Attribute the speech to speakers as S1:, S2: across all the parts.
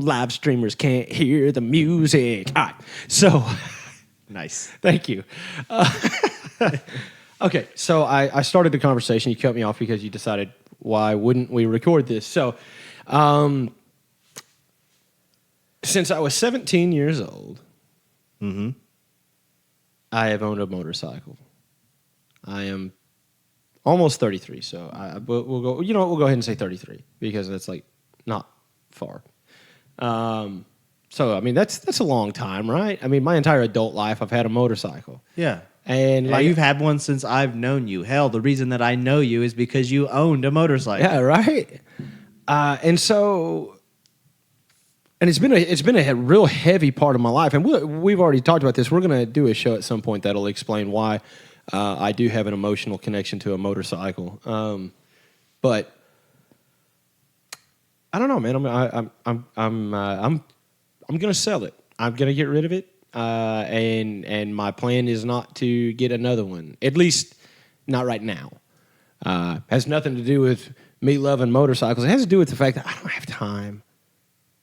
S1: Live streamers can't hear the music. All right, so
S2: Nice.
S1: thank you. Okay, so I started the conversation. You cut me off because you decided why wouldn't we record this? So, since I was 17 years old, I have owned a motorcycle. I am almost 33, so we'll go. You know what? We'll go ahead and say 33 because that's like not far. So I mean that's a long time, right? I mean my entire adult life I've had a motorcycle.
S2: Yeah.
S1: And like
S2: you've had one since I've known you. Hell, the reason that I know you is because you owned a motorcycle.
S1: yeah, right. And so, and it's been a real heavy part of my life. And we've already talked about this. We're gonna do a show at some point that'll explain why I do have an emotional connection to a motorcycle. But I don't know, man. I'm gonna sell it. I'm gonna get rid of it. And my plan is not to get another one, at least not right now. Has nothing to do with me loving motorcycles. It has to do with the fact that I don't have time.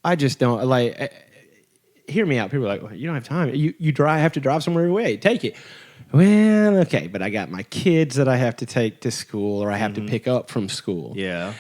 S1: I just don't like. Hear me out. People are like, well, you don't have time. You have to drive somewhere away. Take it. Well, okay, but I got my kids that I have to take to school or I have to pick up from school.
S2: Yeah.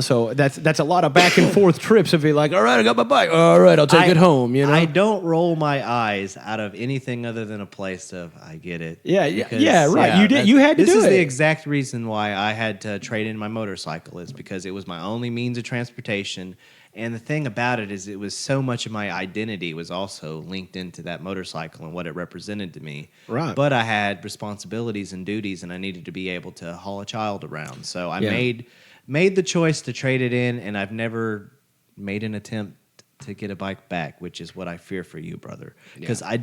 S1: So that's a lot of back and forth trips of be like, all right, I got my bike. All right, I'll take it home, you know?
S2: I don't roll my eyes out of anything other than a place of, I get it.
S1: Yeah,
S2: Because,
S1: yeah, right. You did. You had to do it.
S2: This is the exact reason why I had to trade in my motorcycle is because it was my only means of transportation. And the thing about it is it was so much of my identity was also linked into that motorcycle and what it represented to me.
S1: Right.
S2: But I had responsibilities and duties, and I needed to be able to haul a child around. So I made the choice to trade it in, and I've never made an attempt to get a bike back, which is what I fear for you, brother. Because I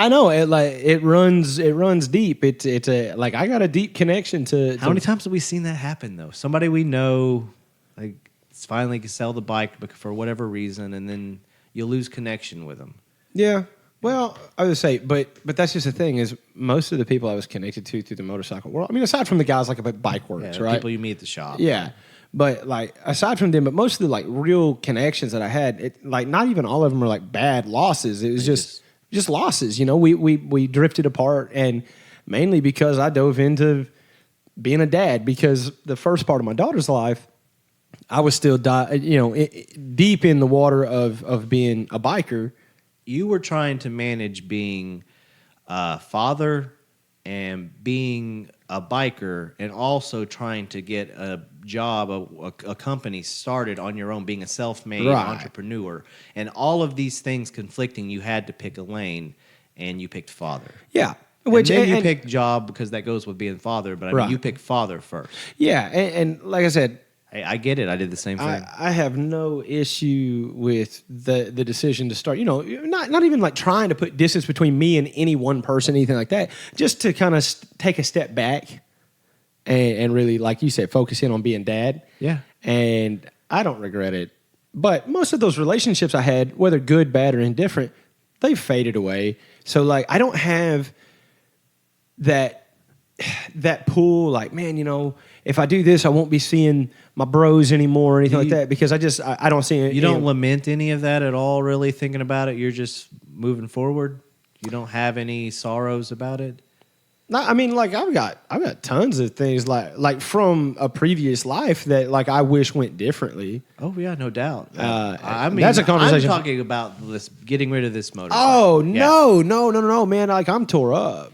S1: know it runs deep. It's a like I got a deep connection to.
S2: How many times have we seen that happen though? Somebody we know like finally can sell the bike for whatever reason, and then you lose connection with them.
S1: Yeah. Well, I would say, but that's just the thing is most of the people I was connected to through the motorcycle world. I mean, aside from the guys like at Bike Works, right?
S2: People you meet at the shop.
S1: Yeah. But like aside from them, but most of the like real connections that I had, like not even all of them were like bad losses. It was just losses. You know, we drifted apart, and mainly because I dove into being a dad. Because the first part of my daughter's life, I was still deep in the water of being a biker.
S2: You were trying to manage being a father and being a biker, and also trying to get a job, a company started on your own, being a self-made entrepreneur, and all of these things conflicting. You had to pick a lane, and you picked father.
S1: Yeah,
S2: You picked job because that goes with being father. But I mean, you picked father first.
S1: Yeah, and like I said,
S2: hey, I get it. I did the same thing.
S1: I have no issue with the decision to start. You know, not even like trying to put distance between me and any one person, anything like that. Just to kind of take a step back and really, like you said, focus in on being dad.
S2: Yeah. And
S1: I don't regret it. But most of those relationships I had, whether good, bad, or indifferent, they've faded away. So like I don't have that pull. Like, man, you know, if I do this, I won't be seeing my bros anymore or anything like that, because I don't see it.
S2: You don't lament any of that at all, really, thinking about it? You're just moving forward? You don't have any sorrows about it?
S1: No, I mean, like I've got tons of things like from a previous life that like I wish went differently.
S2: Oh yeah, no doubt. I mean,
S1: that's a conversation.
S2: I'm talking about this, getting rid of this motorcycle.
S1: Oh no, man! Like I'm tore up.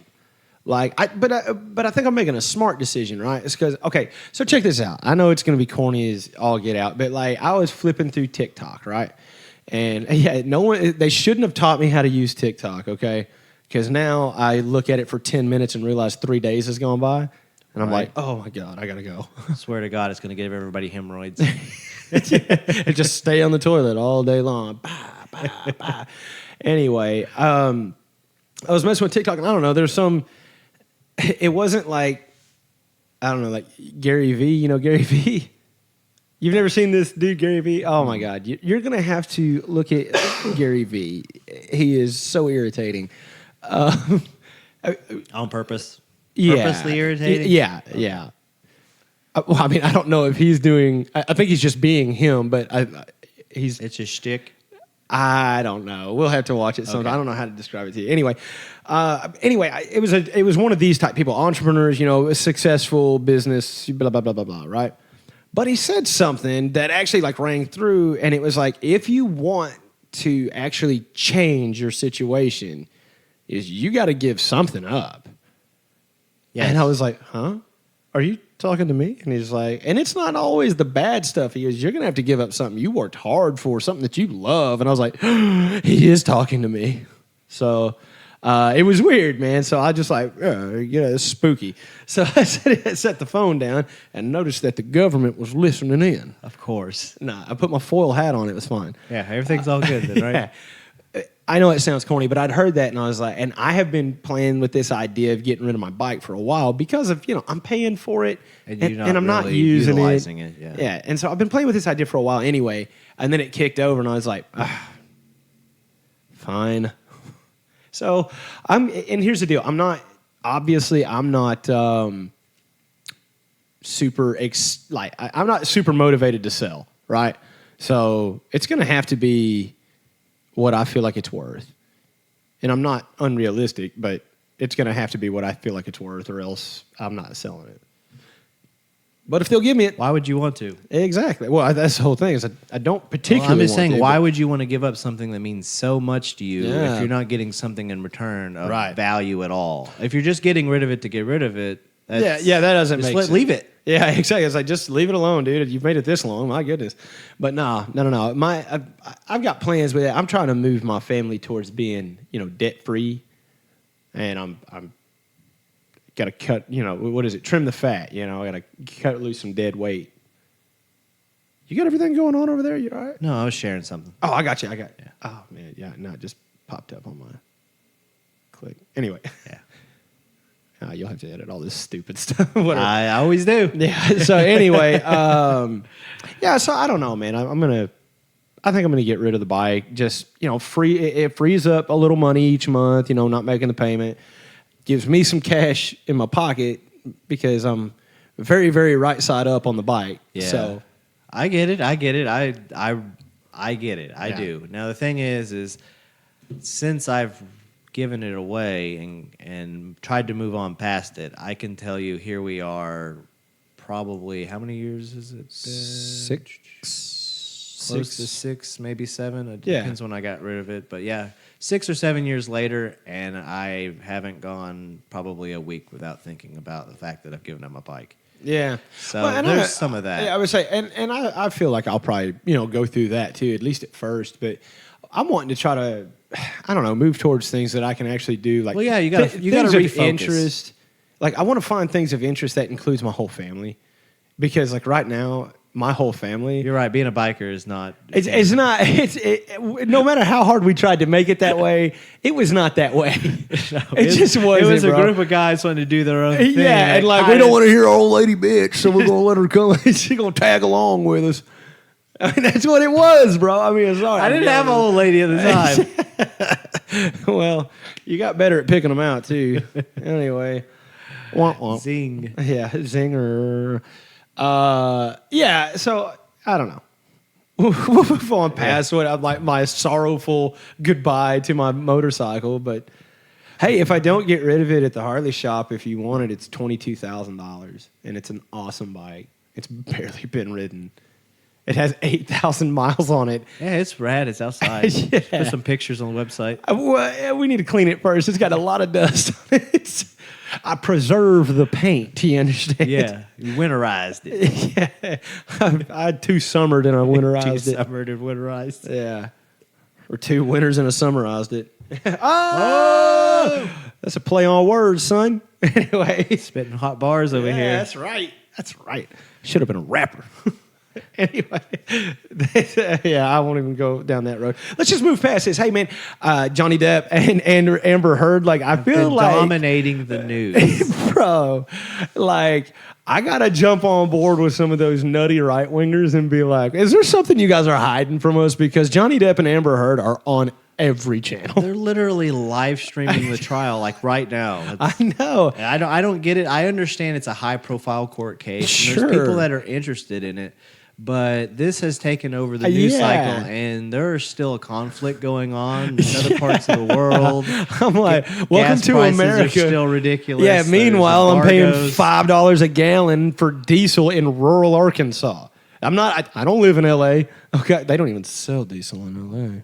S1: Like but I think I'm making a smart decision, right? It's because so check this out. I know it's gonna be corny as all get out, but like I was flipping through TikTok, right? And yeah, they shouldn't have taught me how to use TikTok, okay? Because now I look at it for 10 minutes and realize 3 days has gone by. And I'm like, oh, my God, I got to go.
S2: I swear to God, it's going to give everybody hemorrhoids.
S1: And just stay on the toilet all day long. Bah, bah, bah. Anyway, I was messing with TikTok, and I don't know, there's some... It wasn't like, I don't know, like Gary Vee. You know Gary Vee? You've never seen this dude, Gary Vee? Oh, my God. You're going to have to look at Gary Vee. He is so irritating.
S2: On purpose?
S1: Yeah.
S2: Purposely irritating?
S1: Yeah. Well, I mean, I don't know if he's doing. I think he's just being him, but he's.
S2: It's a shtick.
S1: I don't know. We'll have to watch it sometime.
S2: Okay.
S1: I don't know how to describe it to you. Anyway, it was one of these type people, entrepreneurs, a successful business, blah blah blah blah blah, right? But he said something that actually like rang through, and it was like, if you want to actually change your situation, is you got to give something up.
S2: Yes.
S1: And I was like, huh? Are you talking to me? And he's like, and it's not always the bad stuff. He goes, you're going to have to give up something you worked hard for, something that you love. And I was like, he is talking to me. So it was weird, man. So I just like, it's spooky. So I set the phone down and noticed that the government was listening in.
S2: Of course.
S1: Nah, I put my foil hat on. It was fine.
S2: Yeah, everything's all good then, right?
S1: Yeah. I know it sounds corny, but I'd heard that and I was like, and I have been playing with this idea of getting rid of my bike for a while because of, I'm paying for it and I'm not
S2: really
S1: using
S2: utilizing
S1: it.
S2: Yeah.
S1: Yeah. And so I've been playing with this idea for a while anyway. And then it kicked over and I was like, fine. So and here's the deal. I'm not super, I'm not super motivated to sell, right? So it's going to have to be what I feel like it's worth. And I'm not unrealistic, but it's going to have to be what I feel like it's worth or else I'm not selling it. But if they'll give me it.
S2: Why would you want to?
S1: Exactly. Well, that's the whole thing is I don't particularly
S2: I'm just saying,
S1: want to,
S2: why would you want to give up something that means so much to you
S1: Yeah.
S2: if you're not getting something in return of
S1: Right.
S2: value at all? If you're just getting rid of it to get rid of it,
S1: that doesn't make sense.
S2: Leave it.
S1: Yeah, exactly. It's like, just leave it alone, dude. You've made it this long. My goodness. But no. I've got plans with it. I'm trying to move my family towards being, debt-free. And I'm got to cut, what is it? Trim the fat, I got to cut loose some dead weight. You got everything going on over there? You all right?
S2: No, I was sharing something.
S1: Oh, I got you. Oh, man. Yeah, no, it just popped up on my click. Anyway.
S2: Yeah.
S1: You'll have to edit all this stupid stuff. Whatever.
S2: I always do.
S1: Yeah. So anyway, So I don't know, man. I think I'm gonna get rid of the bike. Just it frees up a little money each month. Not making the payment gives me some cash in my pocket because I'm very, very right side up on the bike.
S2: Yeah.
S1: So
S2: I get it. I get it. I get it. I
S1: Yeah.
S2: do. Now the thing is since I've given it away and tried to move on past it, I can tell you here we are probably, how many years is it? Close to 6, maybe 7. It depends when I got rid of it. But yeah, 6 or 7 years later, and I haven't gone probably a week without thinking about the fact that I've given up my bike.
S1: yeah.
S2: So there's some of that.
S1: Yeah, I would say, and I feel like I'll probably go through that too, at least at first. But I'm wanting to try to, I don't know, move towards things that I can actually do. Like,
S2: Well, yeah, you gotta
S1: things of
S2: refocus.
S1: interest. Like, I want to find things of interest that includes my whole family, because like right now, my whole family.
S2: You're right. Being a biker is not.
S1: It's not. No matter how hard we tried to make it that way, it was not that way. It just wasn't.
S2: It was a
S1: bro.
S2: group of guys wanting to do their own thing.
S1: Yeah, and like, we don't want to hear old lady bitch, so we're gonna let her come. She's gonna tag along with us. I mean, that's what it was, bro. I mean, sorry.
S2: I didn't have an old lady at the time.
S1: Well, you got better at picking them out too. Anyway, womp womp.
S2: Zing.
S1: Yeah, zinger. Yeah. So I don't know. We'll move on past what I'm like my sorrowful goodbye to my motorcycle. But hey, if I don't get rid of it at the Harley shop, if you want it, it's $22,000, and it's an awesome bike. It's barely been ridden. It has 8,000 miles on it.
S2: Yeah, it's rad. It's outside.
S1: Yeah.
S2: Put some pictures on the website.
S1: We need to clean it first. It's got a lot of dust on it. I preserve the paint, you understand?
S2: Yeah, you winterized it.
S1: Yeah. I had 2 summered and I winterized it.
S2: Summered and winterized.
S1: Yeah. Or 2 winters and I summarized it. Oh! That's a play on words, son. Anyway.
S2: Spitting hot bars over here.
S1: That's right. That's right. Should have been a rapper. Anyway, yeah, I won't even go down that road. Let's just move past this. Hey, man, Johnny Depp and Amber Heard, like, I feel like
S2: dominating the news.
S1: bro, like, I gotta jump on board with some of those nutty right wingers and be like, is there something you guys are hiding from us? Because Johnny Depp and Amber Heard are on every channel.
S2: They're literally live streaming the trial like right now.
S1: I know.
S2: I don't get it. I understand it's a high profile court case.
S1: Sure.
S2: And there's people that are interested in it. But this has taken over the news cycle, and there's still a conflict going on in other parts of the world.
S1: I'm like, welcome to America.
S2: Are still ridiculous.
S1: Yeah. Meanwhile, I'm paying $5 a gallon for diesel in rural Arkansas. I'm not. I don't live in L.A. Okay, they don't even sell diesel in L.A.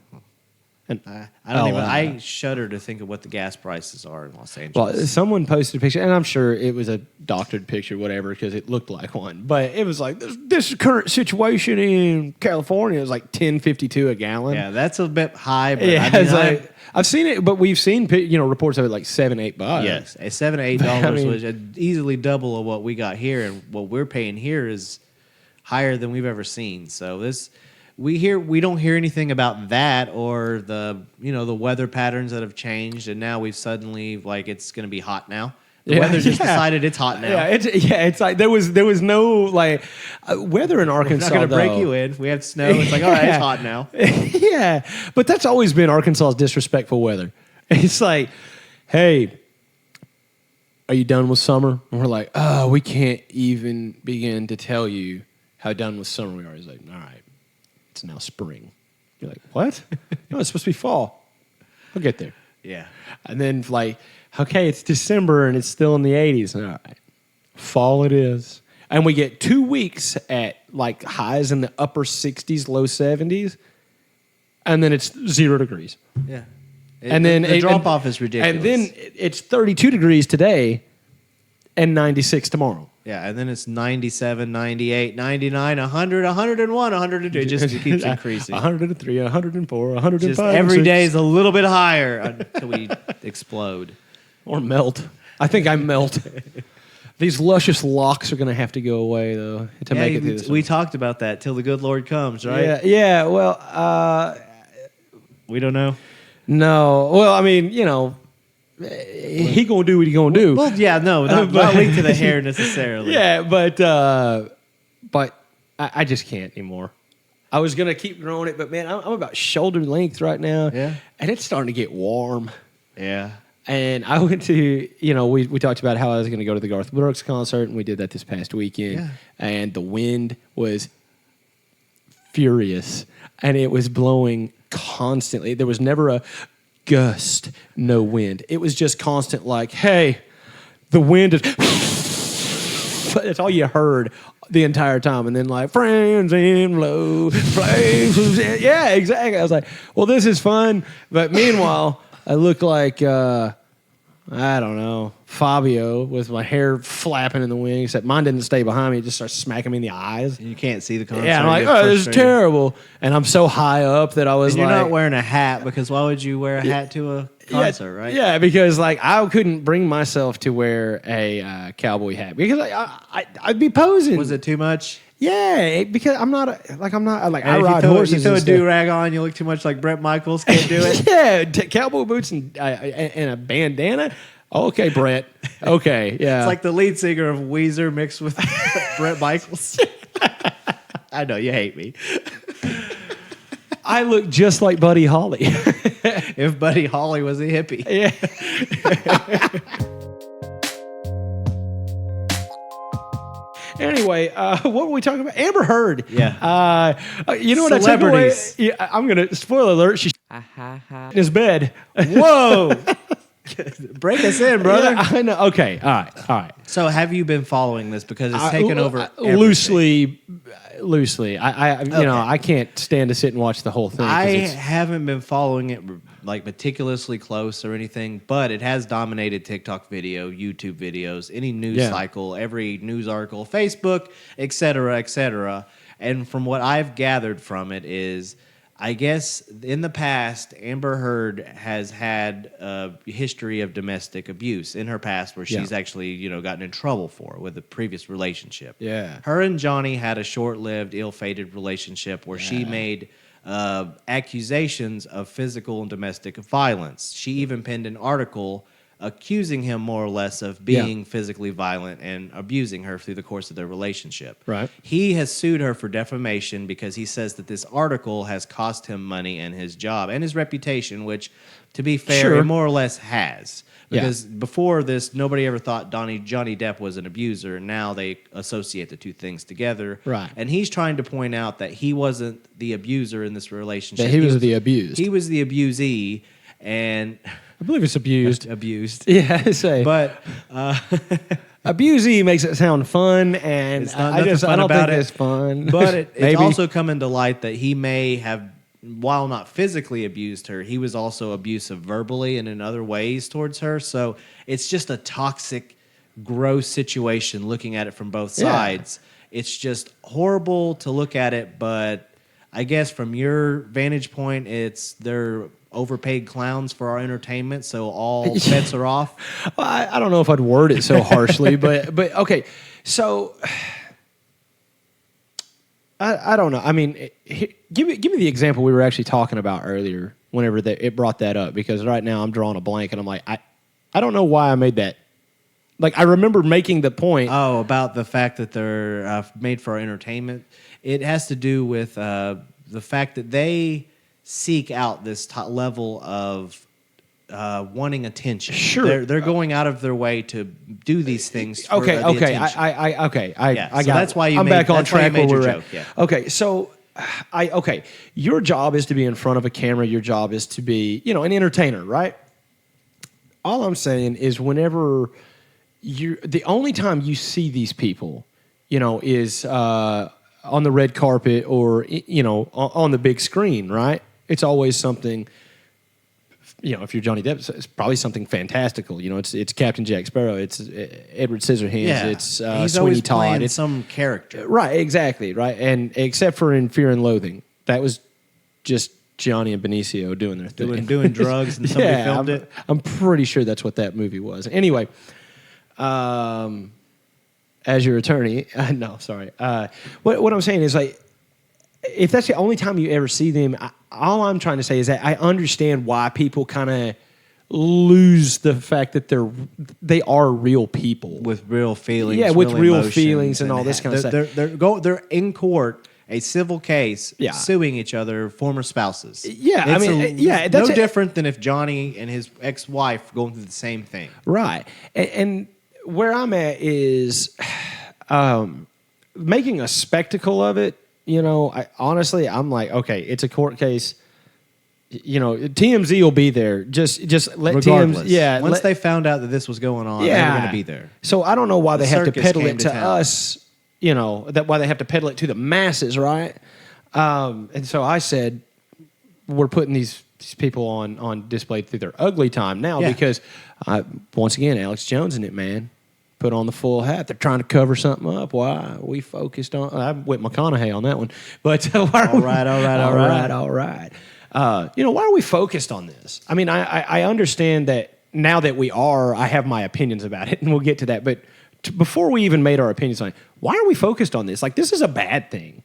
S2: And I shudder to think of what the gas prices are in Los Angeles.
S1: Well, someone posted a picture, and I'm sure it was a doctored picture, whatever, because it looked like one. But it was like this current situation in California is like $10.52 a gallon.
S2: Yeah, that's a bit high. But
S1: yeah, I've seen it, but we've seen reports of it like $7-8.
S2: Yes, $7-8 was easily double of what we got here, and what we're paying here is higher than we've ever seen. So this. We don't hear anything about that or the weather patterns that have changed, and now we've suddenly it's going to be hot now. The weather just decided it's hot now.
S1: Yeah, it's like there was no weather in Arkansas.
S2: It's not going to break you in. We have snow. It's like all right, it's hot now.
S1: Yeah, but that's always been Arkansas's disrespectful weather. It's like, hey, are you done with summer? And we're like, oh, we can't even begin to tell you how done with summer we are. He's like, all right. It's now spring. You're like, what? No, it's supposed to be fall. I'll get there.
S2: Yeah.
S1: And then okay, it's December and it's still in the 80s. All right. Fall it is. And we get 2 weeks at highs in the upper 60s, low 70s. And then it's 0 degrees.
S2: Yeah.
S1: And then
S2: the drop off is ridiculous.
S1: And then it's 32 degrees today and 96 tomorrow.
S2: Yeah, and then it's 97, 98, 99, 100, 101, 102. It just keeps increasing.
S1: 103, 104, 105.
S2: Just every day is a little bit higher until we explode.
S1: Or melt. I think I melt. These luscious locks are going to have to go away, though, to make it through this.
S2: We talked about that till the good Lord comes, right?
S1: Yeah. Well,
S2: we don't know.
S1: No. Well, I mean, he gonna do what he gonna do.
S2: Well, yeah, no, not linked to the hair necessarily.
S1: Yeah, but I just can't anymore. I was gonna keep growing it, but man, I'm about shoulder length right now.
S2: Yeah,
S1: and it's starting to get warm.
S2: Yeah,
S1: and I went to we talked about how I was gonna go to the Garth Brooks concert, and we did that this past weekend.
S2: Yeah.
S1: And the wind was furious, and it was blowing constantly. There was never a gust, no wind. It was just constant hey, the wind is... That's all you heard the entire time. And then friends in low places. Yeah, exactly. I was like, well, this is fun. But meanwhile, I look like, I don't know, Fabio with my hair flapping in the wind, except mine didn't stay behind me. It just starts smacking me in the eyes.
S2: And you can't see the concert.
S1: Yeah, I'm like, oh, this is terrible. And I'm so high up that I was
S2: you're not wearing a hat, because why would you wear a hat to a concert, right?
S1: Yeah, because I couldn't bring myself to wear a cowboy hat because I'd be posing.
S2: Was it too much?
S1: Yeah, because I'm not I
S2: ride
S1: horses.
S2: You throw a do-rag on, you look too much like Brett Michaels. Can't do it.
S1: Yeah, cowboy boots and a bandana. Okay, Brett. Okay, yeah.
S2: It's like the lead singer of Weezer mixed with Brett Michaels. I know, you hate me.
S1: I look just like Buddy Holly.
S2: If Buddy Holly was a hippie.
S1: Yeah. Anyway, what were we talking about? Amber Heard.
S2: Yeah.
S1: You know what?
S2: Celebrities.
S1: I'm going to, spoiler alert, she's in his bed.
S2: Whoa. Break us in, brother.
S1: Yeah, I know. Okay. All right.
S2: So have you been following this? Because it's taken over everything.
S1: Loosely. I can't stand to sit and watch the whole thing.
S2: I haven't been following it meticulously close or anything, but it has dominated TikTok video, YouTube videos, any news cycle, every news article, Facebook, et cetera. And from what I've gathered from it is, I guess in the past, Amber Heard has had a history of domestic abuse in her past where she's actually, gotten in trouble for with a previous relationship.
S1: Yeah.
S2: Her and Johnny had a short-lived, ill-fated relationship where she made accusations of physical and domestic violence. She even penned an article accusing him more or less of being physically violent and abusing her through the course of their relationship.
S1: Right.
S2: He has sued her for defamation because he says that this article has cost him money and his job and his reputation, which, to be fair, it more or less has. Because before this, nobody ever thought Johnny Depp was an abuser, and now they associate the two things together.
S1: Right.
S2: And he's trying to point out that he wasn't the abuser in this relationship.
S1: That he was the abused.
S2: He was the abusee, and
S1: I believe it's abused.
S2: Abused.
S1: Yeah, I say.
S2: But
S1: abusee makes it sound fun, and I don't think it's fun.
S2: But it's also come into light that he may have, while not physically abused her, he was also abusive verbally and in other ways towards her. So it's just a toxic, gross situation looking at it from both sides. It's just horrible to look at it, but I guess from your vantage point, they're overpaid clowns for our entertainment, so all bets are off.
S1: Well, I don't know if I'd word it so harshly, but okay. So I don't know. I mean, give me the example we were actually talking about earlier. Whenever it brought that up, because right now I'm drawing a blank, and I'm like, I don't know why I made that. Like, I remember making the point.
S2: Oh, about the fact that they're made for our entertainment. It has to do with the fact that they seek out this level of wanting attention.
S1: Sure,
S2: they're going out of their way to do these things. For
S1: okay,
S2: the attention.
S1: I got.
S2: That's why
S1: I'm back on track where we're
S2: at.
S1: Yeah. Okay, so your job is to be in front of a camera. Your job is to be, an entertainer, right? All I'm saying is, whenever the only time you see these people, is on the red carpet or on the big screen, right? It's always something. If you're Johnny Depp, it's probably something fantastical. It's Captain Jack Sparrow. It's Edward Scissorhands.
S2: Yeah.
S1: It's
S2: He's
S1: Sweeney
S2: always
S1: Todd.
S2: playing
S1: It's
S2: some character.
S1: Right, exactly, right. And except for in Fear and Loathing, that was just Gianni and Benicio doing their thing.
S2: Doing drugs and somebody filmed it.
S1: I'm pretty sure that's what that movie was. Anyway, as your attorney, no, sorry. What I'm saying is, like, if that's the only time you ever see them, all I'm trying to say is that I understand why people kind of lose the fact that they are real people
S2: with real feelings.
S1: Yeah, with real feelings and all this kind of stuff.
S2: They're in court, a civil case, suing each other, former spouses.
S1: Yeah,
S2: that's no different than if Johnny and his ex-wife going through the same thing.
S1: Right, and where I'm at is making a spectacle of it. I'm like, okay, it's a court case. TMZ will be there. Just let
S2: regardless.
S1: TMZ.
S2: Once they found out that this was going on, they were going to be there.
S1: So I don't know why they have to peddle it to us. Why they have to peddle it to the masses, right? And so I said, we're putting these people on display through their ugly time now because, once again, Alex Jones in it, man. Put on the full hat. They're trying to cover something up. Why? We focused on... I went McConaughey on that one. But
S2: all right.
S1: Why are we focused on this? I mean, I understand that now that I have my opinions about it, and we'll get to that. But before we even made our opinions on it, why are we focused on this? Like, this is a bad thing.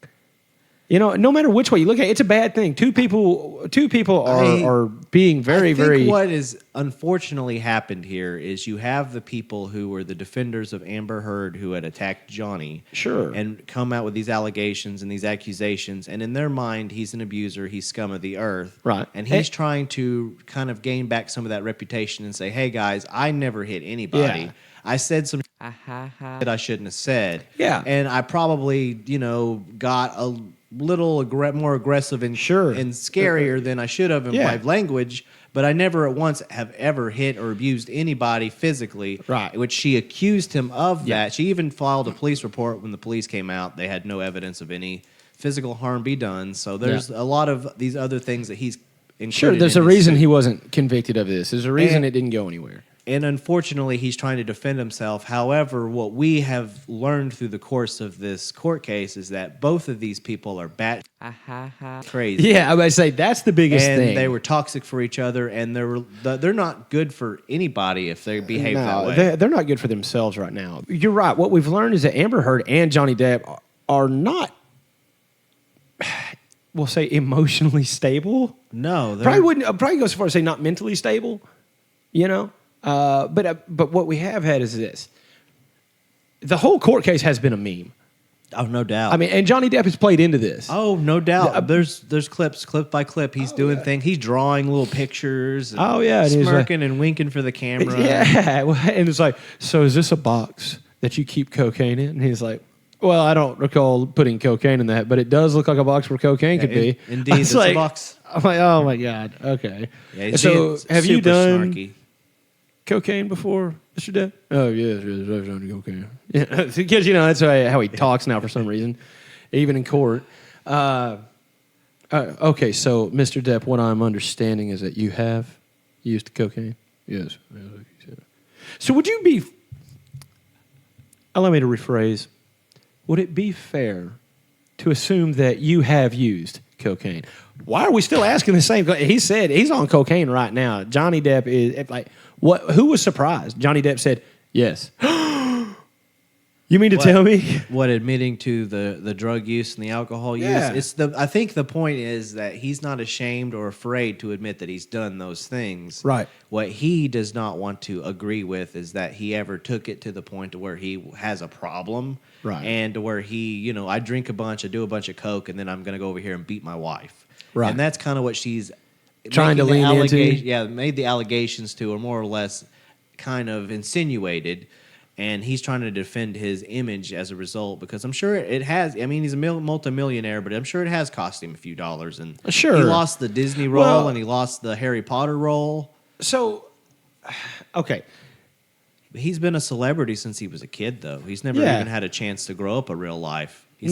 S1: No matter which way you look at it, it's a bad thing. Two people are being very, very...
S2: what is unfortunately happened here is you have the people who were the defenders of Amber Heard who had attacked Johnny.
S1: Sure.
S2: And come out with these allegations and these accusations. And in their mind, he's an abuser. He's scum of the earth.
S1: Right.
S2: And he's trying to kind of gain back some of that reputation and say, hey, guys, I never hit anybody. Yeah. I said some that I shouldn't have said.
S1: Yeah.
S2: And I probably, got a little more aggressive and scarier than I should have in my language, but I never at once have ever hit or abused anybody physically,
S1: right?
S2: Which she accused him of that. She even filed a police report when the police came out. They had no evidence of any physical harm be done. So there's a lot of these other things that he's included.
S1: Sure, there's a reason he wasn't convicted of this. There's a reason it didn't go anywhere.
S2: And unfortunately, he's trying to defend himself. However, what we have learned through the course of this court case is that both of these people are crazy.
S1: Yeah, I would say that's the biggest thing.
S2: And they were toxic for each other, and they're not good for anybody if they behave that way.
S1: They're not good for themselves right now. You're right. What we've learned is that Amber Heard and Johnny Depp are not, we'll say, emotionally stable.
S2: No,
S1: probably go so far as say not mentally stable. But what we have had is this. The whole court case has been a meme.
S2: Oh, no doubt.
S1: I mean, and Johnny Depp has played into this.
S2: Oh, no doubt. There's clips, clip by clip. He's doing things. He's drawing little pictures. And
S1: and
S2: smirking and winking for the camera.
S1: Yeah, and it's like, so is this a box that you keep cocaine in? And he's like, well, I don't recall putting cocaine in that, but it does look like a box where cocaine could be.
S2: Indeed, it's
S1: like,
S2: a box.
S1: I'm like, oh my God, okay.
S2: Yeah,
S1: so have you done
S2: snarky.
S1: cocaine before, Mr. Depp? Oh, yes, I've done cocaine. Yeah, because, that's how he talks now for some reason, even in court. Okay, so, Mr. Depp, what I'm understanding is that you have used cocaine? Yes. So would you be... Allow me to rephrase. Would it be fair to assume that you have used cocaine? Why are we still asking the same? He said he's on cocaine right now. Johnny Depp is like, what? Who was surprised? Johnny Depp said yes. You mean to tell me?
S2: What, admitting to the drug use and the alcohol use?
S1: Yeah.
S2: I think the point is that he's not ashamed or afraid to admit that he's done those things.
S1: Right.
S2: What he does not want to agree with is that he ever took it to the point to where he has a problem.
S1: Right.
S2: And to where he, I drink a bunch, I do a bunch of coke, and then I'm going to go over here and beat my wife.
S1: Right.
S2: And that's kind of what she's
S1: trying to lean into.
S2: Yeah, made the allegations to, or more or less kind of insinuated. And he's trying to defend his image as a result, because I'm sure it has. I mean, he's a multimillionaire, but I'm sure it has cost him a few dollars. And
S1: sure,
S2: he lost the Disney role and he lost the Harry Potter role.
S1: So, okay,
S2: he's been a celebrity since he was a kid, though. He's never even had a chance to grow up a real life. He's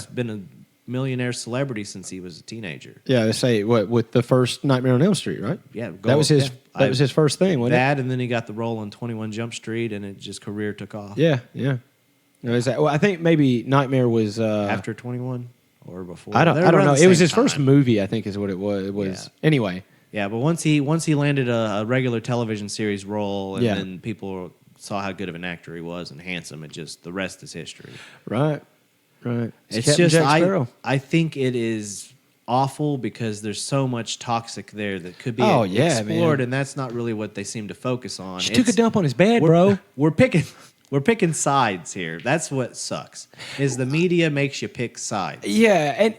S2: been a millionaire celebrity since he was a teenager.
S1: Yeah, they say with the first Nightmare on Elm Street, right?
S2: Yeah,
S1: that was his. That was his first thing, wasn't it?
S2: And then he got the role on 21 Jump Street, and it just career took off.
S1: Yeah. Well, I think maybe Nightmare was
S2: after 21 or before.
S1: I don't know. It was his first movie, I think, is what it was. Anyway.
S2: Yeah, but once he landed a regular television series role, and then people saw how good of an actor he was and handsome, the rest is history.
S1: Right.
S2: It's just I think it is awful because there's so much toxic there that could be explored, and that's not really what they seem to focus on.
S1: She took a dump on his bed, bro.
S2: We're picking sides here. That's what sucks. Is the media makes you pick sides.
S1: Yeah, and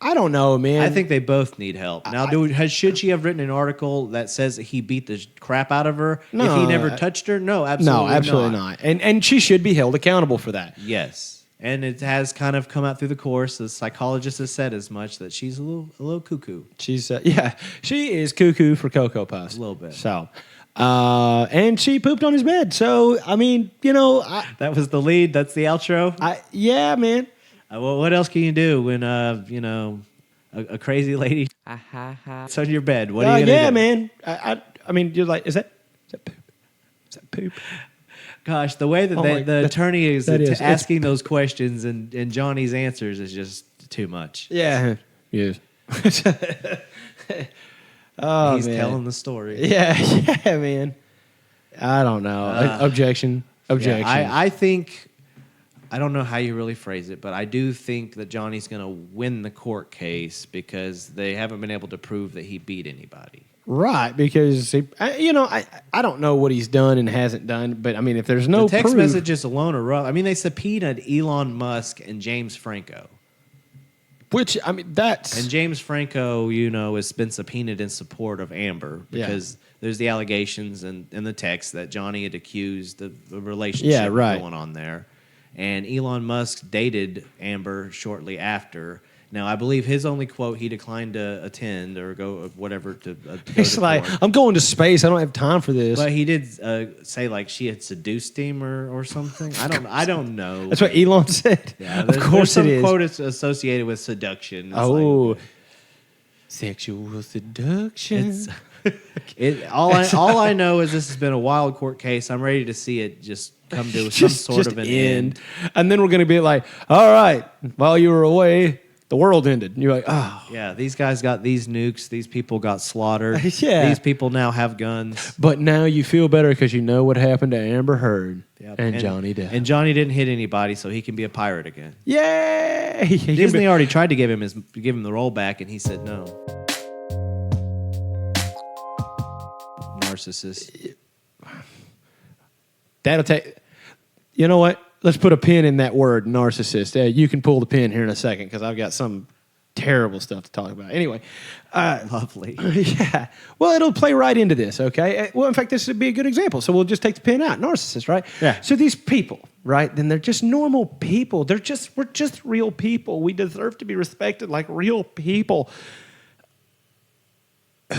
S1: I don't know, man.
S2: I think they both need help. Now, should she have written an article that says that he beat the crap out of her if he never touched her? No, absolutely
S1: not. And she should be held accountable for that.
S2: Yes. And it has kind of come out through the course. The psychologist has said as much, that she's a little cuckoo.
S1: She's she is cuckoo for Cocoa Puffs.
S2: A little bit.
S1: So, and she pooped on his bed. So I mean,
S2: that was the lead. That's the outro.
S1: Yeah, man.
S2: Well, what else can you do when a crazy lady it's on your bed? What are you gonna do?
S1: Man. I mean, you're like, is that poop? Is that poop?
S2: Gosh, the way that the attorney is asking those questions and Johnny's answers is just too much.
S1: Yeah. Yes.
S2: He's telling the story.
S1: Yeah, man. I don't know. Objection.
S2: Yeah, I think, I don't know how you really phrase it, but I do think that Johnny's going to win the court case because they haven't been able to prove that he beat anybody.
S1: Right, because I don't know what he's done and hasn't done, but I mean, if there's no
S2: the text
S1: proof,
S2: messages alone are rough. I mean, they subpoenaed Elon Musk and James Franco,
S1: which and
S2: James Franco, has been subpoenaed in support of Amber because there's the allegations and the text that Johnny had accused the relationship going on there, and Elon Musk dated Amber shortly after. Now, I believe his only quote, he declined to attend or go whatever to go
S1: He's
S2: to
S1: like,
S2: court.
S1: I'm going to space. I don't have time for this.
S2: But he did say like she had seduced him or something. I don't know.
S1: That's what Elon said.
S2: Yeah,
S1: of course
S2: there's
S1: it is.
S2: some quote associated with seduction.
S1: It's sexual seduction.
S2: All I know is this has been a wild court case. I'm ready to see it just come to some sort of an end.
S1: And then we're going to be like, all right, while you were away, the world ended. And you're like, oh.
S2: Yeah, these guys got these nukes. These people got slaughtered.
S1: Yeah.
S2: These people now have guns.
S1: But now you feel better because you know what happened to Amber Heard and Johnny Depp.
S2: And Johnny didn't hit anybody, so he can be a pirate again.
S1: Yay!
S2: Disney already tried to give him the role back, and he said no. Narcissist.
S1: That'll take. You know what? Let's put a pin in that word, narcissist. You can pull the pin here in a second because I've got some terrible stuff to talk about. Anyway.
S2: Lovely.
S1: Yeah. Well, it'll play right into this, okay? Well, in fact, this would be a good example. So we'll just take the pin out. Narcissist, right?
S2: Yeah.
S1: So these people, right? Then they're just normal people. We're just real people. We deserve to be respected like real people.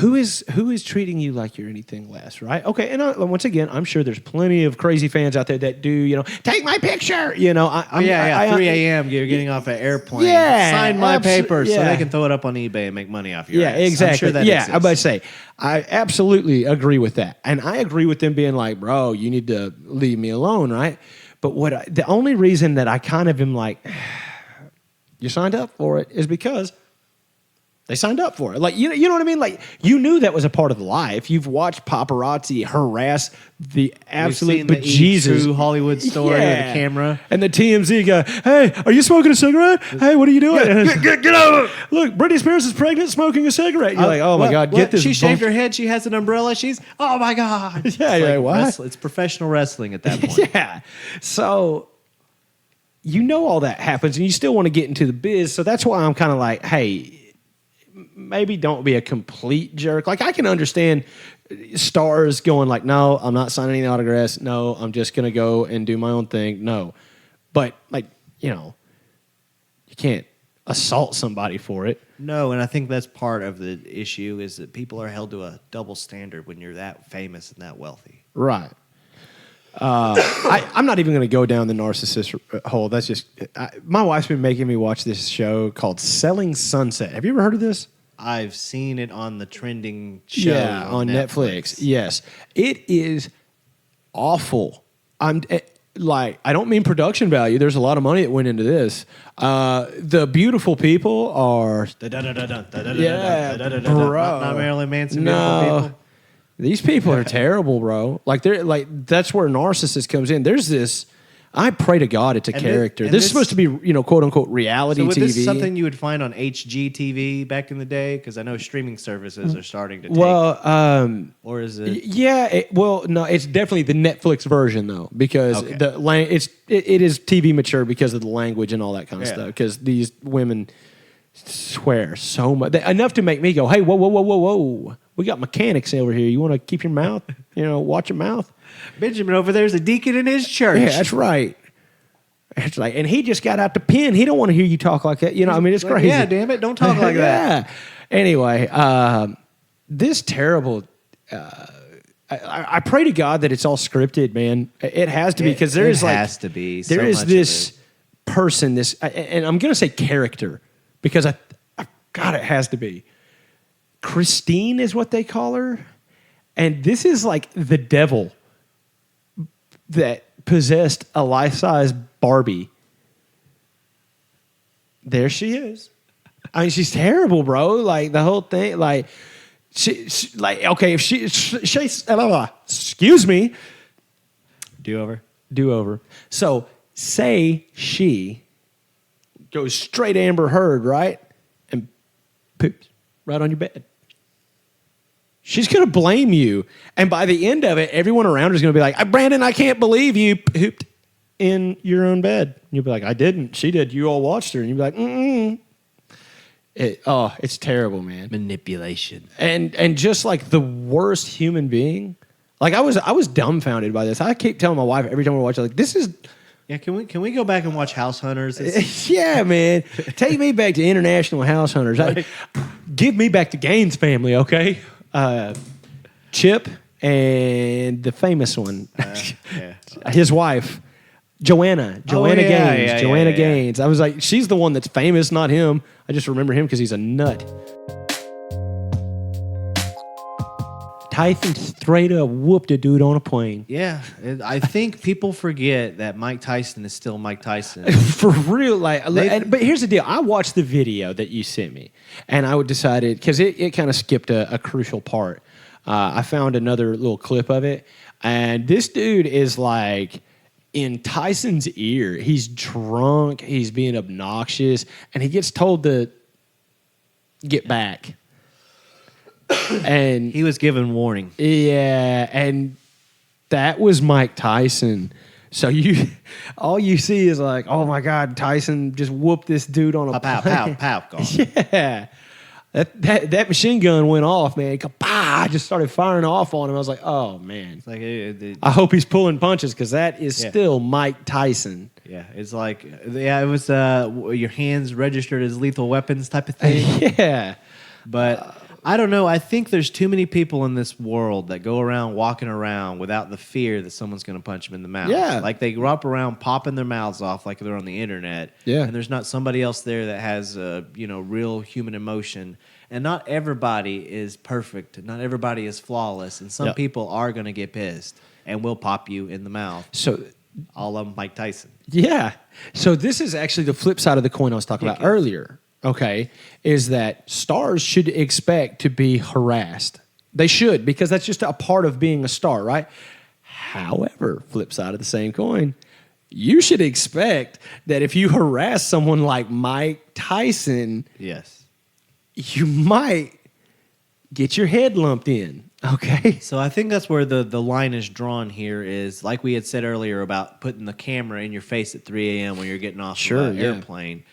S1: Who is treating you like you're anything less, right? Okay, and once again, I'm sure there's plenty of crazy fans out there that do, take my picture,
S2: 3 a.m. You're getting off an airplane.
S1: Yeah,
S2: sign my paper so
S1: yeah.
S2: they can throw it up on eBay and make money off your ass.
S1: Exactly.
S2: I'm sure that exists.
S1: I'm about to say, I absolutely agree with that, and I agree with them being like, bro, you need to leave me alone, right? But the only reason that I kind of am like, you signed up for it is because they signed up for it. Like, you know what I mean? Like, you knew that was a part of life. You've watched paparazzi harass the absolute bejesus.
S2: True Hollywood story with a camera.
S1: And the TMZ guy, hey, are you smoking a cigarette? Hey, what are you doing? Get over. Look, Britney Spears is pregnant smoking a cigarette. You're like, oh, my God, get this.
S2: She shaved her head. She has an umbrella. Oh, my God.
S1: Yeah, you're like, what?
S2: It's professional wrestling at that point.
S1: Yeah. So, all that happens, and you still want to get into the biz. So that's why I'm kind of like, hey, maybe don't be a complete jerk. Like, I can understand stars going like, no, I'm not signing any autographs. No, I'm just going to go and do my own thing. No. But, you can't assault somebody for it.
S2: No, and I think that's part of the issue is that people are held to a double standard when you're that famous and that wealthy.
S1: Right. I'm not even going to go down the narcissist hole. That's just my wife's been making me watch this show called Selling Sunset. Have you ever heard of this?
S2: I've seen it on the trending show
S1: on Netflix. Yes, it is awful. I don't mean production value. There's a lot of money that went into this. The beautiful people are
S2: Not Marilyn Manson.
S1: No.
S2: Beautiful people.
S1: These people are terrible, bro. That's where narcissist comes in. There's this. I pray to God it's a character. This is supposed to be, quote unquote, reality TV.
S2: This something you would find on HGTV back in the day? Because I know streaming services are starting to take. Or is it?
S1: Yeah. No, it's definitely the Netflix version though, because it is TV mature because of the language and all that kind of stuff. Because these women swear so much, enough to make me go, "Hey, whoa! We got mechanics over here. You want to keep your mouth, watch your mouth."
S2: Benjamin over there's a deacon in his church.
S1: Yeah, that's right. It's like, and he just got out the pen. He don't want to hear you talk like that. It's crazy.
S2: Yeah, damn it, don't talk like that.
S1: Anyway, this terrible. I pray to God that it's all scripted, man. It has to be because there is
S2: has to be.
S1: There is this person, and I'm going to say character because God, it has to be. Christine is what they call her, and this is like the devil that possessed a life-size Barbie. There she is. I mean, she's terrible, bro. Like the whole thing, like she okay, if she excuse me,
S2: do
S1: over. So say she goes straight Amber Heard, right, and poops right on your bed. She's going to blame you. And by the end of it, everyone around her is going to be like, Brandon, I can't believe you pooped in your own bed. And you'll be like, I didn't. She did. You all watched her. And you'll be like, it's terrible, man.
S2: Manipulation.
S1: And just like the worst human being. Like I was dumbfounded by this. I keep telling my wife every time we watch it, like, this is...
S2: Yeah, can we go back and watch House Hunters?
S1: Yeah, man. Take me back to International House Hunters. Give me back to Gaines family, okay? Chip and the famous one, his wife, Joanna Gaines. Joanna Gaines. I was like, she's the one that's famous, not him. I just remember him because he's a nut. Tyson straight up whooped a dude on a plane.
S2: Yeah, I think people forget that Mike Tyson is still Mike Tyson.
S1: For real, but here's the deal. I watched the video that you sent me, and I decided, because it kind of skipped a crucial part. I found another little clip of it, and this dude is like in Tyson's ear. He's drunk, he's being obnoxious, and he gets told to get back. And
S2: he was given warning.
S1: Yeah, and That was Mike Tyson. So all you see is like, oh my God, Tyson just whooped this dude on a
S2: Pow,
S1: plane.
S2: pow, pow, gone.
S1: Yeah. That machine gun went off, man. I just started firing off on him. I was like, oh, man.
S2: It's like,
S1: I hope he's pulling punches because that is still Mike Tyson.
S2: yeah, it's like, it was your hands registered as lethal weapons type of thing.
S1: Yeah.
S2: But I don't know. I think there's too many people in this world that go around walking around without the fear that someone's going to punch them in the mouth.
S1: Yeah.
S2: Like they grow up around popping their mouths off like they're on the internet.
S1: Yeah.
S2: And there's not somebody else there that has, real human emotion. And not everybody is perfect. Not everybody is flawless. And some people are going to get pissed and will pop you in the mouth.
S1: So,
S2: a la Mike Tyson.
S1: yeah. So this is actually the flip side of the coin I was talking about earlier. Okay, is that stars should expect to be harassed. They should, because that's just a part of being a star, right? However, flip side of the same coin, you should expect that if you harass someone like Mike Tyson,
S2: Yes.
S1: you might get your head lumped in, okay?
S2: So I think that's where the line is drawn here is, like we had said earlier about putting the camera in your face at 3 a.m. when you're getting off of an airplane.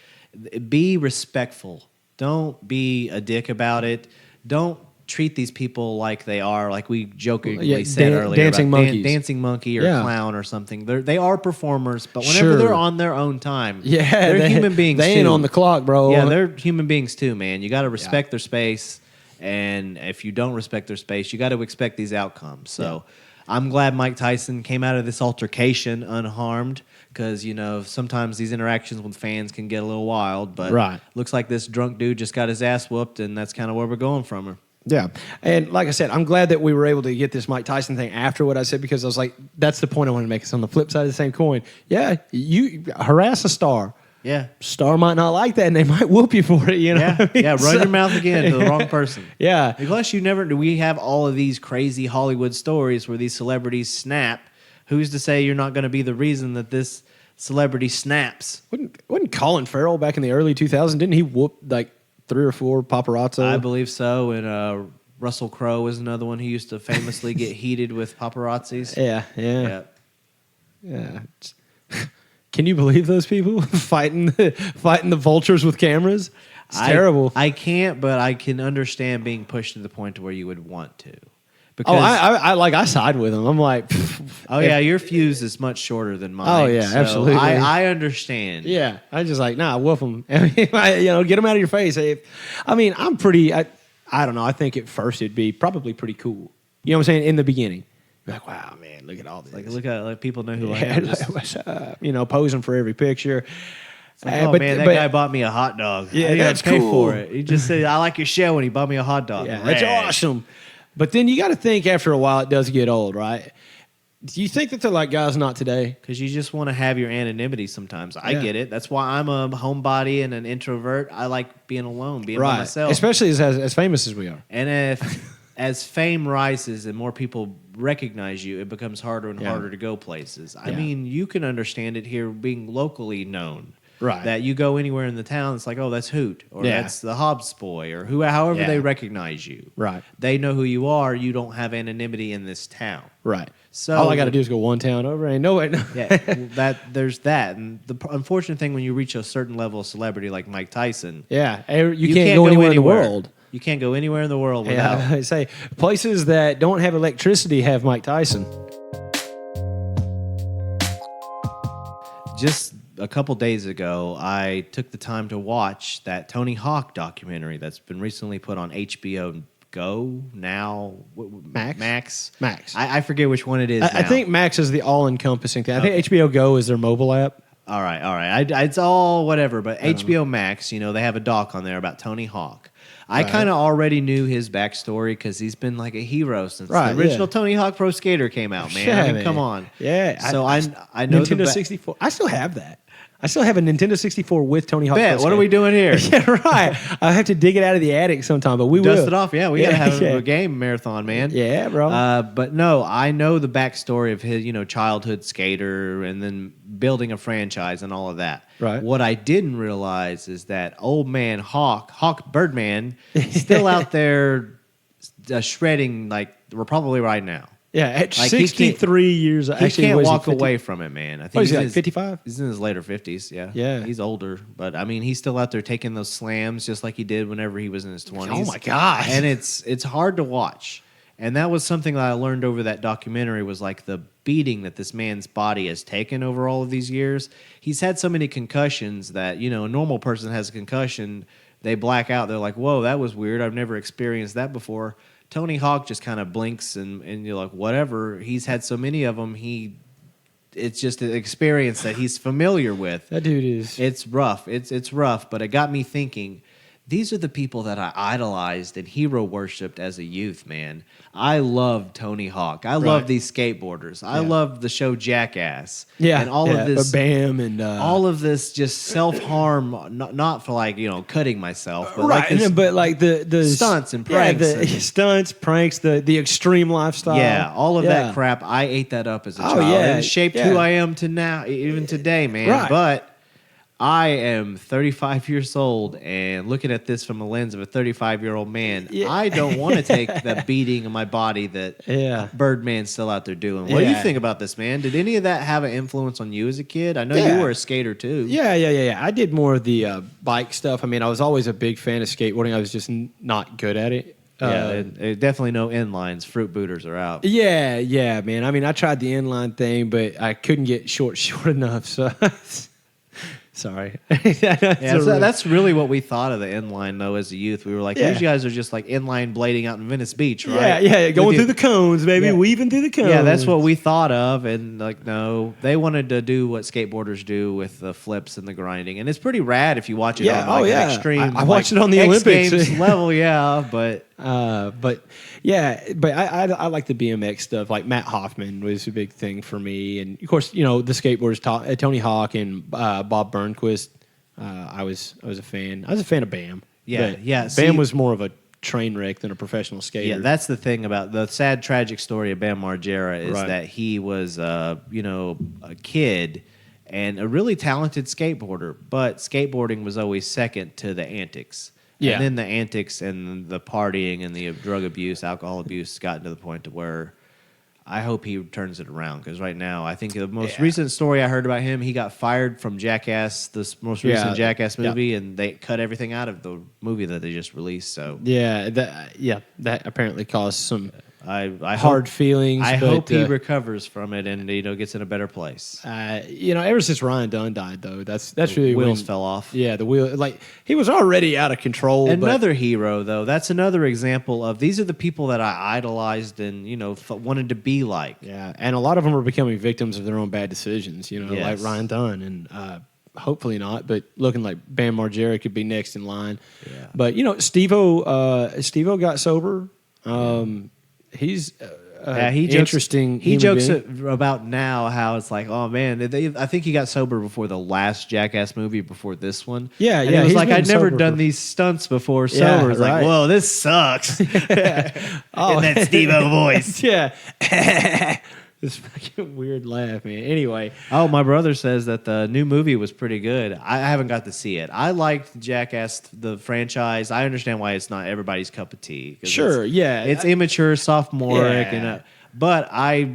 S2: Be respectful. Don't be a dick about it. Don't treat these people like they are, like we jokingly said earlier,
S1: dancing
S2: about
S1: monkeys.
S2: Dancing monkey or clown or something. They are performers, but whenever they're on their own time, they're human beings
S1: They
S2: too.
S1: ain't on the clock, bro.
S2: Yeah, they're human beings too, man. You got to respect their space, and if you don't respect their space, you got to expect these outcomes. So I'm glad Mike Tyson came out of this altercation unharmed, because, sometimes these interactions with fans can get a little wild, but looks like this drunk dude just got his ass whooped, and that's kind of where we're going from her.
S1: Yeah. And like I said, I'm glad that we were able to get this Mike Tyson thing after what I said, because I was like, that's the point I want to make. It's on the flip side of the same coin. Yeah, you harass a star.
S2: Yeah.
S1: Star might not like that, and they might whoop you for it, you know?
S2: Yeah,
S1: what I mean?
S2: run your mouth again to the wrong person.
S1: Yeah.
S2: Unless we have all of these crazy Hollywood stories where these celebrities snap. Who's to say you're not going to be the reason that this celebrity snaps?
S1: Wasn't Colin Farrell back in the early 2000s? Didn't he whoop like 3 or 4 paparazzi?
S2: I believe so. And Russell Crowe was another one who used to famously get heated with paparazzis.
S1: Yeah. Can you believe those people fighting the vultures with cameras? It's terrible.
S2: I can't, but I can understand being pushed to the point to where you would want to.
S1: Because I side with them. I'm like,
S2: your fuse is much shorter than mine.
S1: Oh yeah,
S2: so
S1: absolutely.
S2: I understand.
S1: Yeah, I just like whoop them. Get them out of your face. I'm pretty. I don't know. I think at first it'd be probably pretty cool. You know what I'm saying? In the beginning, you're like, wow, man, look at all this.
S2: Like, look at like people know who I am.
S1: What's up? Posing for every picture.
S2: Like, that guy bought me a hot dog.
S1: Yeah, that's
S2: pay
S1: cool.
S2: for it. He just said, I like your show, and he bought me a hot dog.
S1: Yeah, that's awesome. But then you got to think after a while it does get old, right? Do you think that they're like guys not today?
S2: Because you just want to have your anonymity sometimes. I get it. That's why I'm a homebody and an introvert. I like being alone, being by myself.
S1: Especially as famous as we are.
S2: And as fame rises and more people recognize you, it becomes harder and harder to go places. I mean, you can understand it here being locally known.
S1: Right.
S2: That you go anywhere in the town, it's like, oh, that's Hoot, or that's the Hobbs boy, or however they recognize you.
S1: Right.
S2: They know who you are. You don't have anonymity in this town.
S1: Right.
S2: So
S1: all I got to do is go one town over, and no way.
S2: There's that, and the unfortunate thing when you reach a certain level of celebrity like Mike Tyson,
S1: you can't go anywhere in the world.
S2: You can't go anywhere in the world without.
S1: I say places that don't have electricity have Mike Tyson.
S2: Just a couple days ago, I took the time to watch that Tony Hawk documentary that's been recently put on HBO Go now. Max. I forget which one it is.
S1: I think Max is the all-encompassing thing. I think HBO Go is their mobile app.
S2: All right. It's all whatever, but HBO Max, they have a doc on there about Tony Hawk. I kind of already knew his backstory because he's been like a hero since the original Tony Hawk Pro Skater came out, man.
S1: Yeah,
S2: I mean, come on.
S1: Yeah.
S2: So I know
S1: Nintendo 64. I still have that. I still have a Nintendo 64 with Tony Hawk.
S2: Bet. What are we doing here?
S1: Yeah, right. I have to dig it out of the attic sometime, but we will.
S2: Dust it off. Yeah, we got to have a game marathon, man.
S1: Yeah, bro.
S2: But no, I know the backstory of his, childhood skater and then building a franchise and all of that.
S1: Right.
S2: What I didn't realize is that old man Hawk Birdman, is still out there shredding like we're probably right now.
S1: Yeah, at
S2: Like, he
S1: 63 years.
S2: He
S1: Actually,
S2: can't
S1: what is
S2: walk
S1: 50?
S2: away from it, man. I think
S1: What is he,
S2: he's
S1: like
S2: in his-
S1: 55?
S2: He's in his later 50s. Yeah,
S1: Yeah.
S2: He's older, but I mean, he's still out there taking those slams just like he did whenever he was in his 20s.
S1: Oh my gosh.
S2: And it's hard to watch. And that was something that I learned over that documentary was like the beating that this man's body has taken over all of these years. He's had so many concussions that, a normal person has a concussion, they black out. They're like, whoa, that was weird. I've never experienced that before. Tony Hawk just kind of blinks and you're like, whatever. He's had so many of them. It's just an experience that he's familiar with.
S1: That dude is.
S2: It's rough. It's rough, but it got me thinking. These are the people that I idolized and hero worshipped as a youth, man. I love Tony Hawk. I love these skateboarders. I love the show Jackass.
S1: Yeah.
S2: And all of this.
S1: Bam and.
S2: All of this just self-harm, not for like, cutting myself. But
S1: right.
S2: like
S1: like the
S2: stunts and pranks.
S1: Yeah, the stunts, pranks, the extreme lifestyle.
S2: Yeah, all of that crap. I ate that up as a child.
S1: Yeah.
S2: And it shaped who I am to now, even today, man.
S1: Right.
S2: But I am 35 years old and looking at this from the lens of a 35-year-old man.
S1: Yeah.
S2: I don't want to take the beating of my body that Birdman's still out there doing. What do you think about this, man? Did any of that have an influence on you as a kid? I know you were a skater too.
S1: Yeah. I did more of the bike stuff. I mean, I was always a big fan of skateboarding. I was just not good at it.
S2: Definitely no inlines. Fruit booters are out.
S1: Yeah, man. I mean, I tried the inline thing, but I couldn't get short enough. So, sorry.
S2: That's really what we thought of the inline, though, as a youth. We were like, these guys are just like inline blading out in Venice Beach, right?
S1: Yeah, going through the cones, baby, weaving through the cones.
S2: Yeah, that's what we thought of, and like, no, they wanted to do what skateboarders do with the flips and the grinding, and it's pretty rad if you watch it on like an extreme.
S1: I watched it on the
S2: X
S1: Olympics
S2: Games level, but
S1: I like the BMX stuff. Like Matt Hoffman was a big thing for me, and of course, the skateboarders, Tony Hawk and Bob Burnquist. I was a fan. I was a fan of Bam. Bam was more of a train wreck than a professional skater.
S2: Yeah, that's the thing about the sad, tragic story of Bam Margera is that he was, a kid and a really talented skateboarder, but skateboarding was always second to the antics.
S1: Yeah.
S2: And then the antics and the partying and the drug abuse, alcohol abuse got to the point to where I hope he turns it around. Because right now, I think the most recent story I heard about him, he got fired from Jackass, this most recent Jackass movie, and they cut everything out of the movie that they just released. So
S1: that apparently caused some
S2: I
S1: hard feelings.
S2: I hope he recovers from it and gets in a better place.
S1: Ever since Ryan Dunn died, though, that's really
S2: wheels fell off.
S1: Yeah, the wheel, like he was already out of control.
S2: Another hero, though, that's another example of these are the people that I idolized and wanted to be like.
S1: Yeah, and a lot of them are becoming victims of their own bad decisions. Like Ryan Dunn and. Hopefully not, but looking like Bam Margera could be next in line. Yeah. But Steve-O got sober. He's interesting.
S2: He jokes about now how it's like, oh man, I think he got sober before the last Jackass movie, before this one.
S1: Yeah,
S2: and it was like I'd never done these stunts before sober. It's like, whoa, this sucks. In that Steve-O voice.
S1: Yeah. This fucking weird laugh, man. Anyway.
S2: Oh, my brother says that the new movie was pretty good. I haven't got to see it. I liked Jackass, the franchise. I understand why it's not everybody's cup of tea.
S1: Sure,
S2: It's immature, sophomoric, but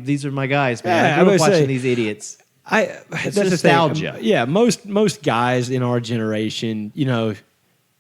S2: these are my guys, man. I grew up watching these idiots. It's nostalgia.
S1: Yeah, most guys in our generation,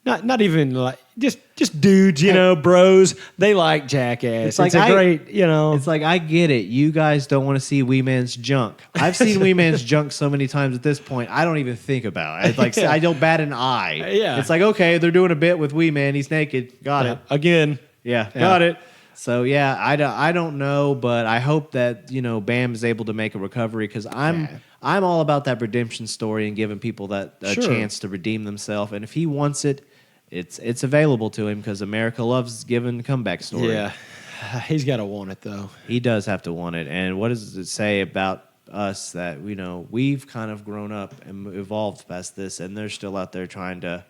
S1: not even like just dudes, bros. They like Jackass. It's like It's
S2: like I get it. You guys don't want to see Wee Man's junk. I've seen Wee Man's junk so many times at this point. I don't even think about it. It's like I don't bat an eye.
S1: Yeah.
S2: It's like okay, they're doing a bit with Wee Man. He's naked. Got it
S1: again.
S2: Yeah, got it. So I don't know, but I hope that Bam is able to make a recovery because I'm all about that redemption story and giving people a chance to redeem themselves. And if he wants it. It's available to him because America loves giving comeback story.
S1: Yeah, he's got to want it though.
S2: He does have to want it. And what does it say about us that we've kind of grown up and evolved past this, and they're still out there trying to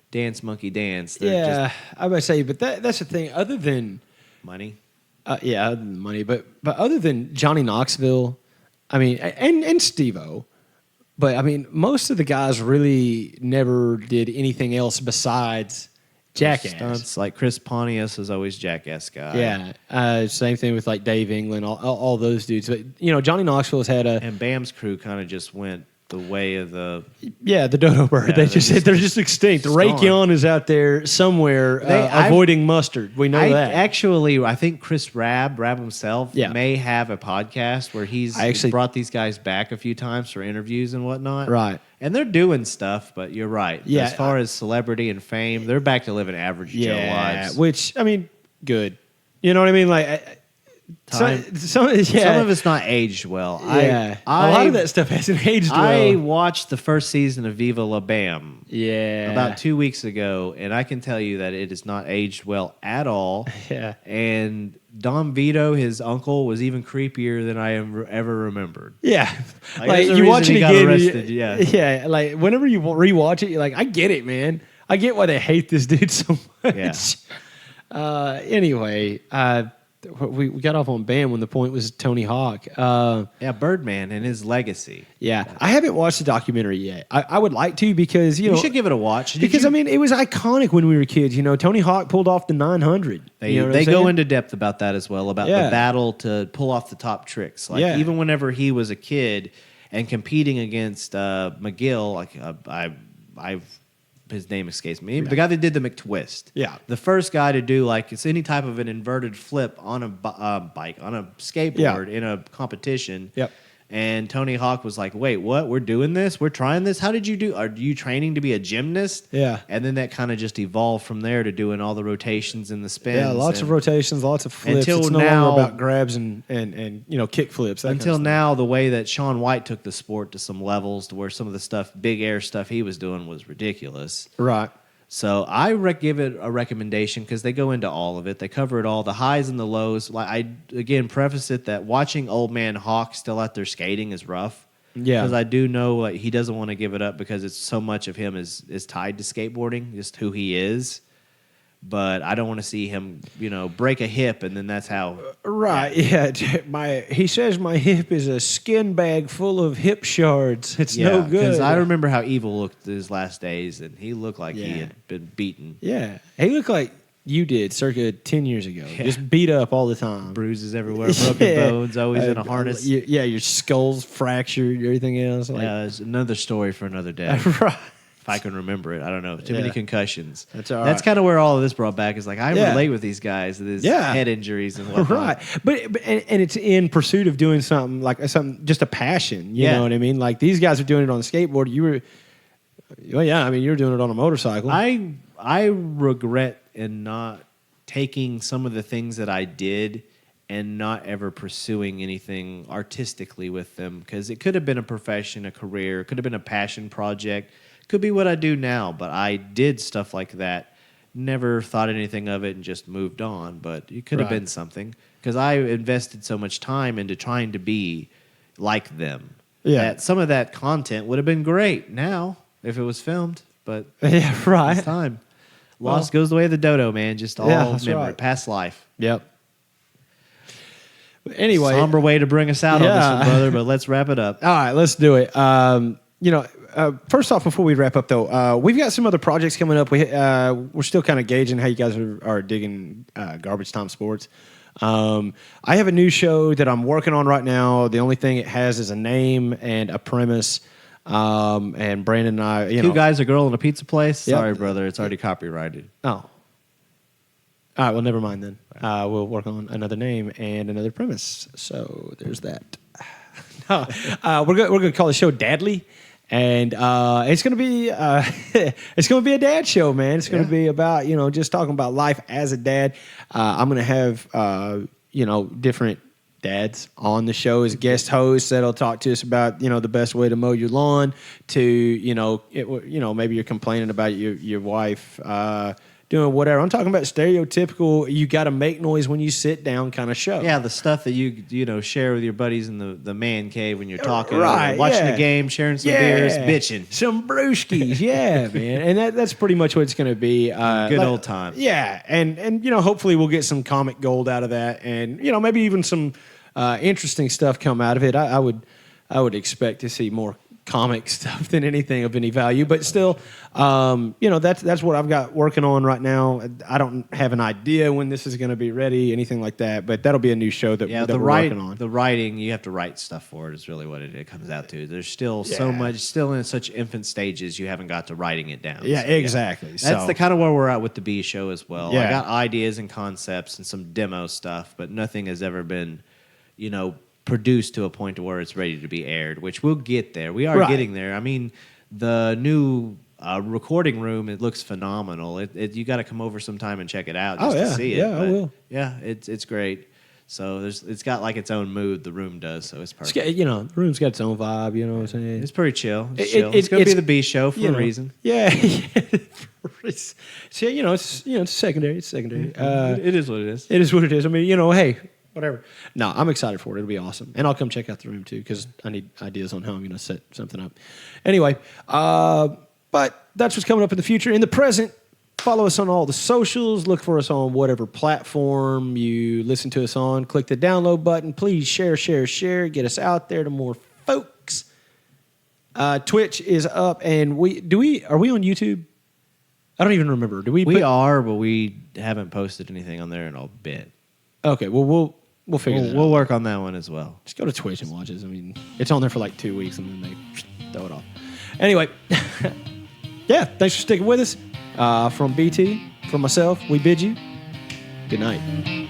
S2: dance monkey dance?
S1: I would say, but that's the thing. Other than
S2: money,
S1: other than money, but other than Johnny Knoxville, I mean, and Steve-O. But, I mean, most of the guys really never did anything else besides Jackass.
S2: Stunts, like Chris Pontius is always Jackass guy.
S1: Yeah. Same thing with like Dave England, all those dudes. But Johnny Knoxville's had a
S2: And Bam's crew kind of just went the way of the
S1: the dodo bird.
S2: Yeah,
S1: they're just extinct.
S2: just
S1: Ray
S2: gone.
S1: Keon is out there somewhere avoiding mustard. We know that.
S2: Actually, I think Chris Rabb himself,
S1: Yeah.
S2: may have a podcast where he's brought these guys back a few times for interviews and whatnot.
S1: Right.
S2: And they're doing stuff, but you're right.
S1: Yeah,
S2: As far as celebrity and fame, they're back to living average Joe lives.
S1: Which, I mean, good. You know what I mean? Like, some of
S2: it's not aged well.
S1: Yeah. A lot of that stuff hasn't aged well.
S2: I watched the first season of Viva La Bam about 2 weeks ago, and I can tell you that it is not aged well at all.
S1: Yeah.
S2: And Don Vito, his uncle, was even creepier than I ever rememred.
S1: Yeah.
S2: Like
S1: you watch it again.
S2: Arrested,
S1: Yeah. Like, whenever you rewatch it, you're like, I get it, man. I get why they hate this dude so much.
S2: Yeah.
S1: Anyway, we got off on Bam when the point was Tony Hawk.
S2: Birdman and his legacy.
S1: Yeah, I haven't watched the documentary yet. I would like to because
S2: you should give it a watch.
S1: I mean, it was iconic when we were kids. Tony Hawk pulled off the 900.
S2: They go into depth about that as well, about the battle to pull off the top tricks. Like even whenever he was a kid and competing against McGill, like his name escapes me. The guy that did the McTwist.
S1: Yeah.
S2: The first guy to do it's any type of an inverted flip on a bike, on a skateboard in a competition.
S1: Yep.
S2: And Tony Hawk was like, wait, what? We're doing this? We're trying this? How did you do? Are you training to be a gymnast?
S1: Yeah.
S2: And then that kind of just evolved from there to doing all the rotations and the spins.
S1: Yeah, lots of rotations, lots of flips.
S2: Until
S1: it's no
S2: now,
S1: longer about grabs and kick flips.
S2: Until now, the way that Shaun White took the sport to some levels to where some of the stuff, big air stuff he was doing was ridiculous.
S1: Right.
S2: So I give it a recommendation because they go into all of it. They cover it all, the highs and the lows. Like I again preface it that watching old man Hawk still out there skating is rough.
S1: Yeah,
S2: because I do know he doesn't want to give it up because it's so much of him is tied to skateboarding, just who he is. But I don't want to see him, break a hip, and then that's how.
S1: Right? Yeah. He says my hip is a skin bag full of hip shards. It's no good.
S2: Because I remember how Evil looked his last days, and he looked like he had been beaten.
S1: Yeah, he looked like you did, circa 10 years ago. Yeah. Just beat up all the time,
S2: bruises everywhere, broken bones, always in a harness.
S1: Your skull's fractured, everything else.
S2: There's another story for another day.
S1: Right.
S2: If I can remember it. I don't know. Too many concussions.
S1: That's all right.
S2: That's kind of where all of this brought back. Is like I relate with these guys, these head injuries and whatnot.
S1: Right. But it's in pursuit of doing something just a passion. You know what I mean? Like these guys are doing it on a skateboard. You were doing it on a motorcycle.
S2: I regret in not taking some of the things that I did and not ever pursuing anything artistically with them because it could have been a profession, a career, it could have been a passion project. Could be what I do now, but I did stuff like that. Never thought anything of it and just moved on. But it could have been something because I invested so much time into trying to be like them.
S1: Yeah,
S2: that some of that content would have been great now if it was filmed. But
S1: it's
S2: time. Lost goes the way of the dodo, man. Just all memory, past life.
S1: Yep. Anyway,
S2: somber way to bring us out on this one, brother. But let's wrap it up.
S1: All right, let's do it. First off, before we wrap up, though, we've got some other projects coming up. We're still kind of gauging how you guys are digging Garbage Time Sports. I have a new show that I'm working on right now. The only thing it has is a name and a premise. And Brandon and I,
S2: two guys, a girl, in a pizza place. Yep. Sorry, brother, it's already copyrighted.
S1: Oh, all right. Well, never mind then. We'll work on another name and another premise. So there's that. We're gonna call the show Dadly. And it's gonna be a dad show, man. It's gonna be about just talking about life as a dad. I'm gonna have different dads on the show as guest hosts that'll talk to us about the best way to mow your lawn. To maybe you're complaining about your wife doing whatever. I'm talking about stereotypical, you got to make noise when you sit down kind of show.
S2: Yeah, the stuff that you share with your buddies in the man cave when you're talking, watching the game, sharing some beers, bitching.
S1: Some brewskis, man. And that's pretty much what it's going to be.
S2: Good old time.
S1: Yeah, and hopefully we'll get some comic gold out of that and, maybe even some interesting stuff come out of it. I would expect to see more comic stuff than anything of any value. But still, that's what I've got working on right now. I don't have an idea when this is going to be ready, anything like that. But that'll be a new show that we're working on.
S2: The writing, you have to write stuff for it. Is really what it comes out to. There's still so much, still in such infant stages. You haven't got to writing it down.
S1: Yeah, exactly.
S2: That's the kind of where we're at with the B show as well.
S1: Yeah.
S2: I got ideas and concepts and some demo stuff, but nothing has ever been, produced to a point to where it's ready to be aired, which we'll get there. We are getting there. I mean, the new recording room, it looks phenomenal. You got to come over sometime and check it out just to see it.
S1: Yeah, I will.
S2: Yeah, it's great. So it's got like its own mood. The room does, so it's perfect.
S1: The room's got its own vibe. You know what I'm saying?
S2: It's pretty chill. It's going to be the B show for a reason.
S1: Yeah. It's secondary. It's secondary.
S2: It is what it is.
S1: It is what it is. I mean, hey, whatever. No, I'm excited for it. It'll be awesome. And I'll come check out the room, too, because I need ideas on how I'm going to set something up. Anyway, but that's what's coming up in the future. In the present, follow us on all the socials. Look for us on whatever platform you listen to us on. Click the download button. Please share. Get us out there to more folks. Twitch is up, and are we on YouTube? I don't even remember.
S2: We are, but we haven't posted anything on there in a bit.
S1: Okay, well, we'll figure that out.
S2: We'll work on that one as well.
S1: Just go to Twitch and watch it. I mean, it's on there for like 2 weeks, and then they throw it off. Anyway, yeah, thanks for sticking with us. From BT, from myself, we bid you good night.